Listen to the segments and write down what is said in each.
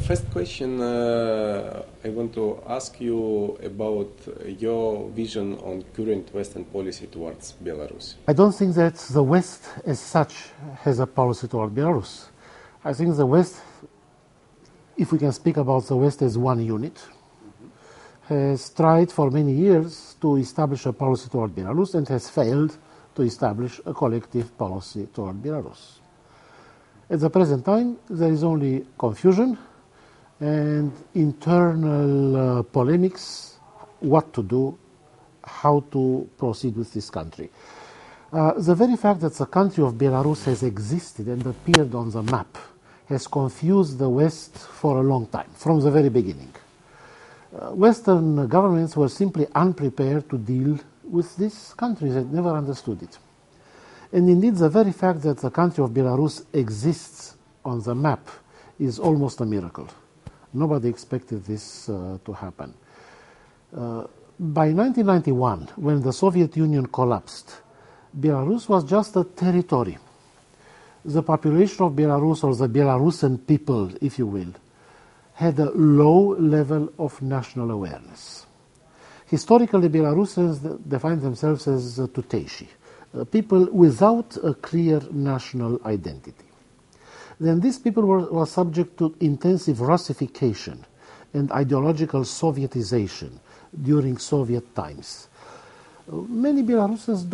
First question, I want to ask you about your vision on current Western policy towards Belarus. I don't think that the West as such has a policy toward Belarus. I think the West, if we can speak about the West as one unit, has tried for many years to establish a policy toward Belarus and has failed to establish a collective policy toward Belarus. At the present time, there is only confusion and internal polemics, what to do, how to proceed with this country. The very fact that the country of Belarus has existed and appeared on the map has confused the West for a long time, from the very beginning. Western governments were simply unprepared to deal with this country. They never understood it. And indeed, the very fact that the country of Belarus exists on the map is almost a miracle. Nobody expected this to happen. By 1991, when the Soviet Union collapsed, Belarus was just a territory. The population of Belarus, or the Belarusian people, if you will, had a low level of national awareness. Historically, Belarusians defined themselves as Tuteishi, people without a clear national identity. Then these people were subject to intensive Russification and ideological Sovietization during Soviet times. Many Belarusians are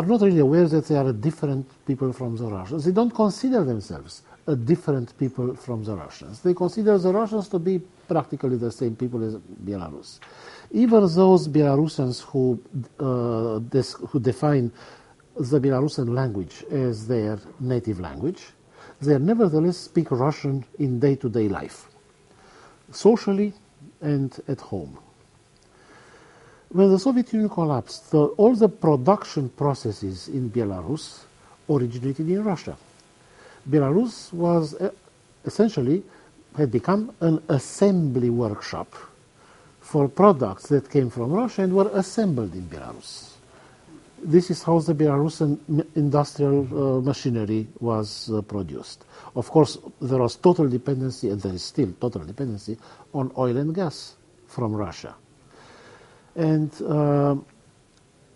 not really aware that they are a different people from the Russians. They don't consider themselves a different people from the Russians. They consider the Russians to be practically the same people as Belarus. Even those Belarusians who define the Belarusian language as their native language, they nevertheless speak Russian in day-to-day life, socially and at home. When the Soviet Union collapsed, all the production processes in Belarus originated in Russia. Belarus was had become an assembly workshop for products that came from Russia and were assembled in Belarus. This is how the Belarusian industrial machinery was produced. Of course, there was total dependency, and there is still total dependency, on oil and gas from Russia. And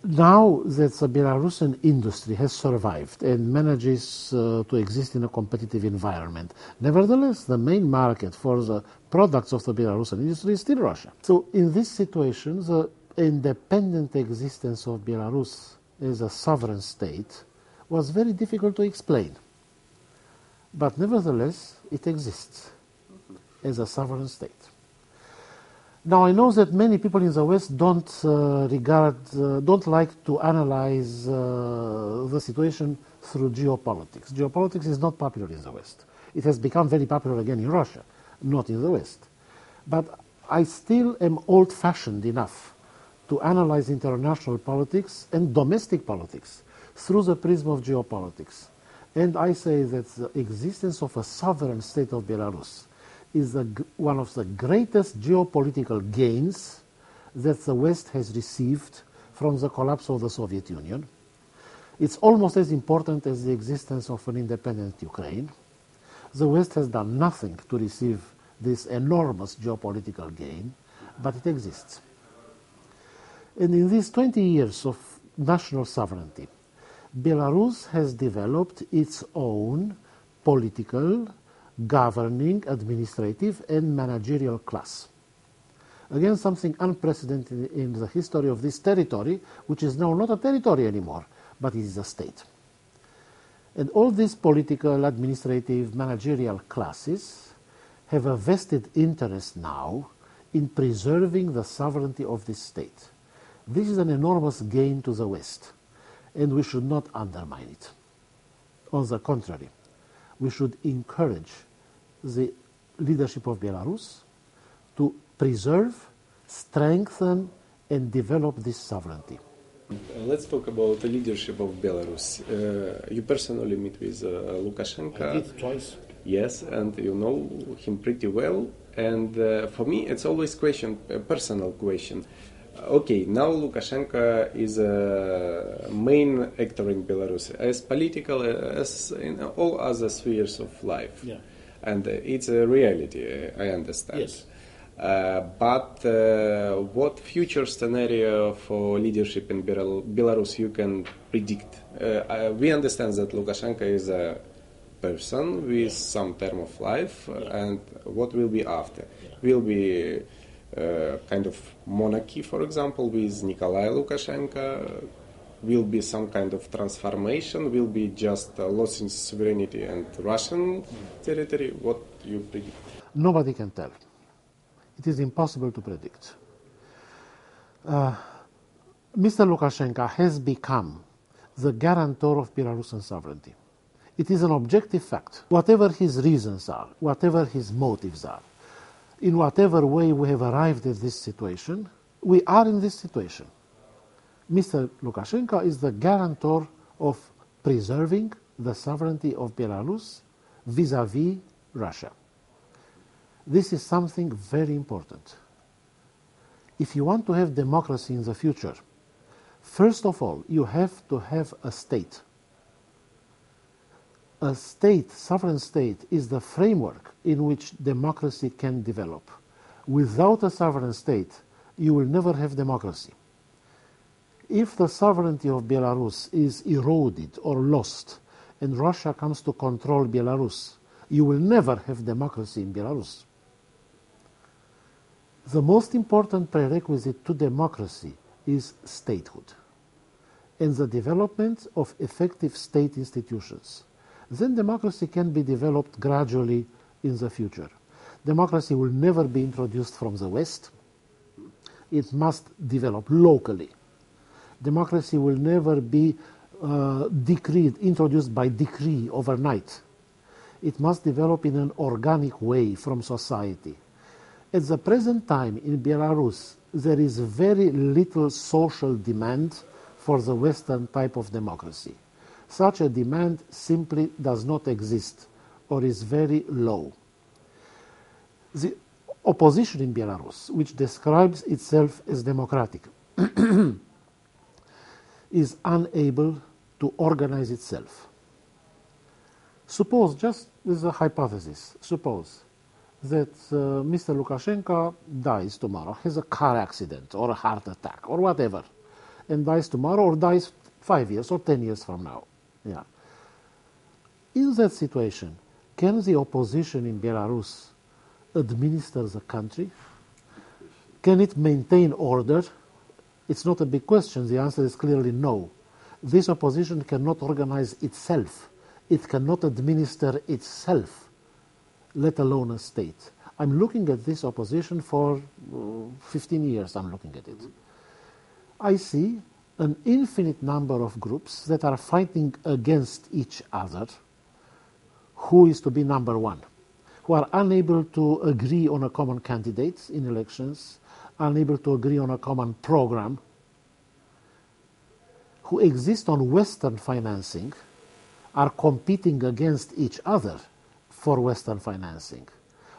now that the Belarusian industry has survived and manages to exist in a competitive environment, nevertheless, the main market for the products of the Belarusian industry is still Russia. So in this situation, the independent existence of Belarus as a sovereign state was very difficult to explain. But nevertheless, it exists as a sovereign state. Now, I know that many people in the West don't like to analyze the situation through geopolitics. Geopolitics is not popular in the West. It has become very popular again in Russia, not in the West. But I still am old-fashioned enough to analyze international politics and domestic politics through the prism of geopolitics. And I say that the existence of a sovereign state of Belarus is one of the greatest geopolitical gains that the West has received from the collapse of the Soviet Union. It's almost as important as the existence of an independent Ukraine. The West has done nothing to receive this enormous geopolitical gain, but it exists. And in these 20 years of national sovereignty, Belarus has developed its own political, governing, administrative, and managerial class. Again, something unprecedented in the history of this territory, which is now not a territory anymore, but it is a state. And all these political, administrative, managerial classes have a vested interest now in preserving the sovereignty of this state. This is an enormous gain to the West, and we should not undermine it. On the contrary, we should encourage the leadership of Belarus to preserve, strengthen, and develop this sovereignty. Let's talk about the leadership of Belarus. You personally meet with Lukashenko. I did twice. Yes, and you know him pretty well. And for me, it's always a personal question. Okay, now Lukashenko is a main actor in Belarus, as political as in all other spheres of life. Yeah. and it's a reality, I understand. Yes. But what future scenario for leadership in Belarus you can predict? We understand that Lukashenko is a person with some term of life, and what will be after? Will be kind of monarchy, for example, with Nikolai Lukashenko? Will be some kind of transformation? Will be just loss in sovereignty and Russian territory? What you predict? Nobody can tell. It is impossible to predict. Mr. Lukashenko has become the guarantor of Belarusian sovereignty. It is an objective fact. Whatever his reasons are, whatever his motives are, in whatever way we have arrived at this situation, we are in this situation. Mr. Lukashenko is the guarantor of preserving the sovereignty of Belarus vis-à-vis Russia. This is something very important. If you want to have democracy in the future, first of all, you have to have a state. A state, sovereign state, is the framework in which democracy can develop. Without a sovereign state, you will never have democracy. If the sovereignty of Belarus is eroded or lost, and Russia comes to control Belarus, you will never have democracy in Belarus. The most important prerequisite to democracy is statehood and the development of effective state institutions. Then democracy can be developed gradually in the future. Democracy will never be introduced from the West. It must develop locally. Democracy will never be introduced by decree overnight. It must develop in an organic way from society. At the present time in Belarus, there is very little social demand for the Western type of democracy. Such a demand simply does not exist or is very low. The opposition in Belarus, which describes itself as democratic, is unable to organize itself. Suppose, just as a hypothesis, suppose that Mr. Lukashenko dies tomorrow, has a car accident or a heart attack or whatever, and dies tomorrow or dies 5 years or 10 years from now. Yeah. In that situation, can the opposition in Belarus administer the country? Can it maintain order? It's not a big question. The answer is clearly no. This opposition cannot organize itself. It cannot administer itself, let alone a state. I'm looking at this opposition for 15 years. I'm looking at it. I see an infinite number of groups that are fighting against each other. Who is to be number one? Who are unable to agree on a common candidate in elections, unable to agree on a common program, who exist on Western financing, are competing against each other for Western financing.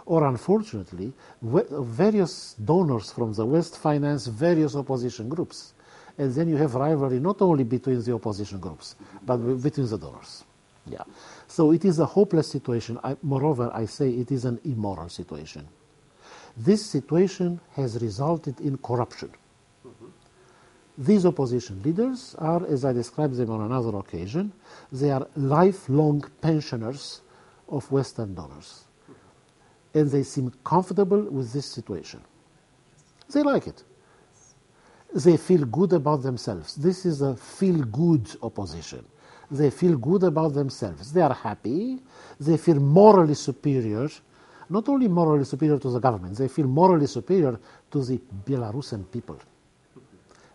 Or unfortunately, various donors from the West finance various opposition groups. And then you have rivalry not only between the opposition groups, but between the donors. Yeah. So it is a hopeless situation. Moreover, I say it is an immoral situation. This situation has resulted in corruption. These opposition leaders are, as I described them on another occasion, they are lifelong pensioners of Western donors. And they seem comfortable with this situation. They like it. They feel good about themselves. This is a feel-good opposition. They feel good about themselves. They are happy. They feel morally superior, not only morally superior to the government, they feel morally superior to the Belarusian people.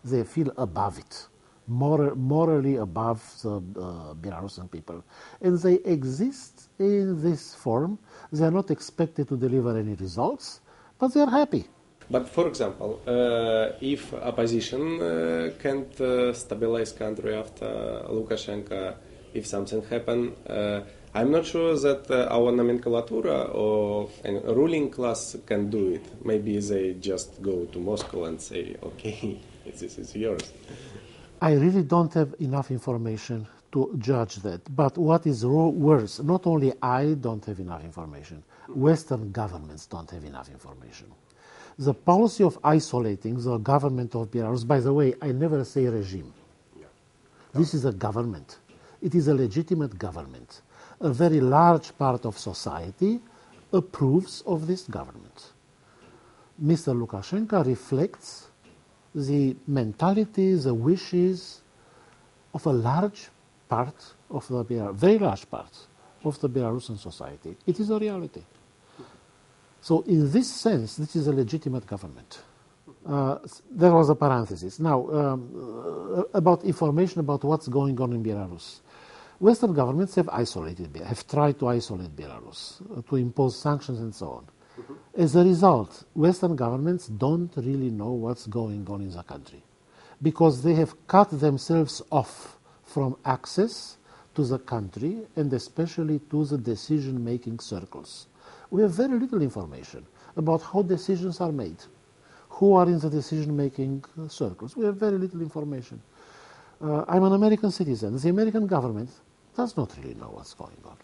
They feel above it, morally above the Belarusian people. And they exist in this form. They are not expected to deliver any results, but they are happy. But for example, if opposition can't stabilize country after Lukashenko, if something happen, I'm not sure that our nomenclatura or ruling class can do it. Maybe they just go to Moscow and say, okay, this is yours. I really don't have enough information to judge that. But what is worse, not only I don't have enough information, Western governments don't have enough information. The policy of isolating the government of Belarus, by the way, I never say regime. Yeah. This is a government. It is a legitimate government. A very large part of society approves of this government. Mr. Lukashenko reflects the mentality, the wishes of a large part of the very large part of the Belarusian society. It is a reality. So in this sense, this is a legitimate government. There was a parenthesis. Now, about information about what's going on in Belarus. Western governments have tried to isolate Belarus, to impose sanctions and so on. As a result, Western governments don't really know what's going on in the country because they have cut themselves off from access to the country and especially to the decision-making circles. We have very little information about how decisions are made, who are in the decision-making circles. We have very little information. I'm an American citizen. The American government does not really know what's going on.